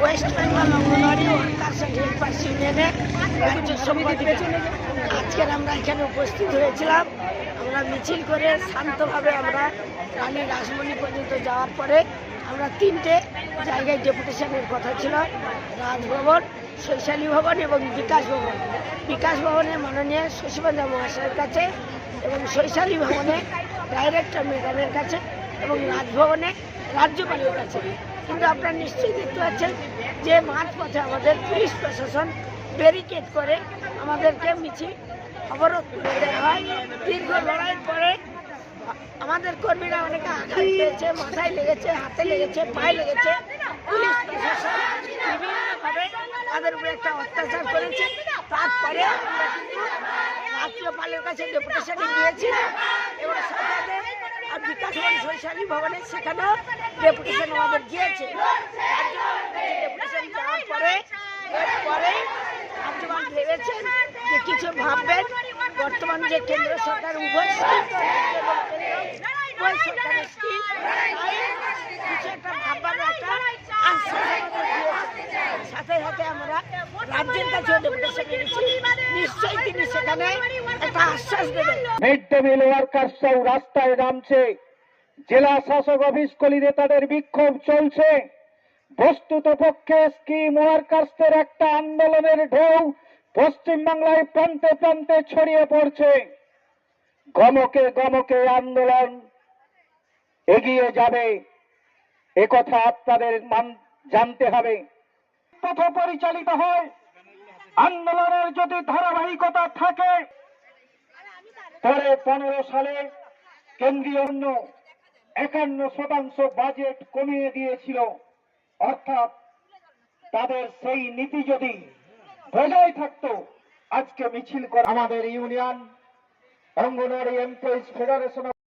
West Bengal anganwadi workers and helpers ইউনিয়নের রাজ্য সম্পাদিকা। আজকের আমরা এখানে উপস্থিত হয়েছিলাম। আমরা মিছিল করে শান্তভাবে আমরা রানী রাসমণি পর্যন্ত যাওয়ার পরে আমরা 3টে জায়গায় ডেপুটেশনের কথা ছিল, রাজভবন, শৈশালী ভবন এবং বিকাশ ভবন। বিকাশ ভবনে মাননীয় শশীবন্ধা মহাশয়ের কাছে এবং শৈশালী ভবনে ডাইরেক্টর ম্যাডামের কাছে এবং রাজভবনে রাজ্যপালের কাছে। কিন্তু আপনারা নিশ্চয়ই দেখতে পাচ্ছেন যে মাঝপথে আমাদের পুলিশ প্রশাসন ব্যারিকেড করে আমাদেরকে মিছিল অবরোধ করে দেওয়া হয়। দীর্ঘ লড়াইয়ের পরে আমাদের কর্মীরা অনেকে আঘাত পেয়েছে, মাথায় লেগেছে, হাতে লেগেছে, পায়ে লেগেছে। পুলিশ প্রশাসন বিভিন্নভাবে তাদের উপরে একটা অত্যাচার করেছে। তারপরে আমরা কিন্তু রাজ্যপালের কাছে ডেপুটেশন দিয়েছি এবং সাথে আর বিকাশ ভবন শৈশালী ভবনে সেখানেও ডেপুটেশন আমাদের গিয়েছে। ডেপুটেশন যাওয়ার পরে এরপরে রাজ্যপাল ভেবেছেন যে কিছু ভাববেন। বর্তমান যে কেন্দ্র সরকার উভয় সরকারের স্কিম কিছু একটা ভাববার একটা সাথে সাথে আমরা রাজ্যের কাছেও ডেপুটেশন এনেছি। নিশ্চয়ই তিনি সেখানে একটা আশ্বাস দেবেন। মিড ডে মিল ওয়ার্কার্সরাও রাস্তায় নামছে, জেলা শাসক অফিস কলিতে তাদের বিক্ষোভ চলছে। বস্তুত পক্ষে স্কিম ওয়ার্কার্সদের একটা আন্দোলনের ঢেউ পশ্চিমবাংলায় প্রান্তে প্রান্তে ছড়িয়ে পড়ছে। গমকে গমকে আন্দোলন এগিয়ে যাবে, একথা আপনাদের জানতে হবে। পথ পরিচালিত হয় আন্দোলনের যদি ধারাবাহিকতা থাকে, পরে 15 সালে কেন্দ্রীয় 51% বাজেট কমিয়ে দিয়েছিল। অর্থাৎ তাদের সেই নীতি যদি বজায় থাকতো, আজকে মিছিল করে আমাদের ইউনিয়ন অঙ্গনওয়াড়ি এমপ্লয়িজ ফেডারেশন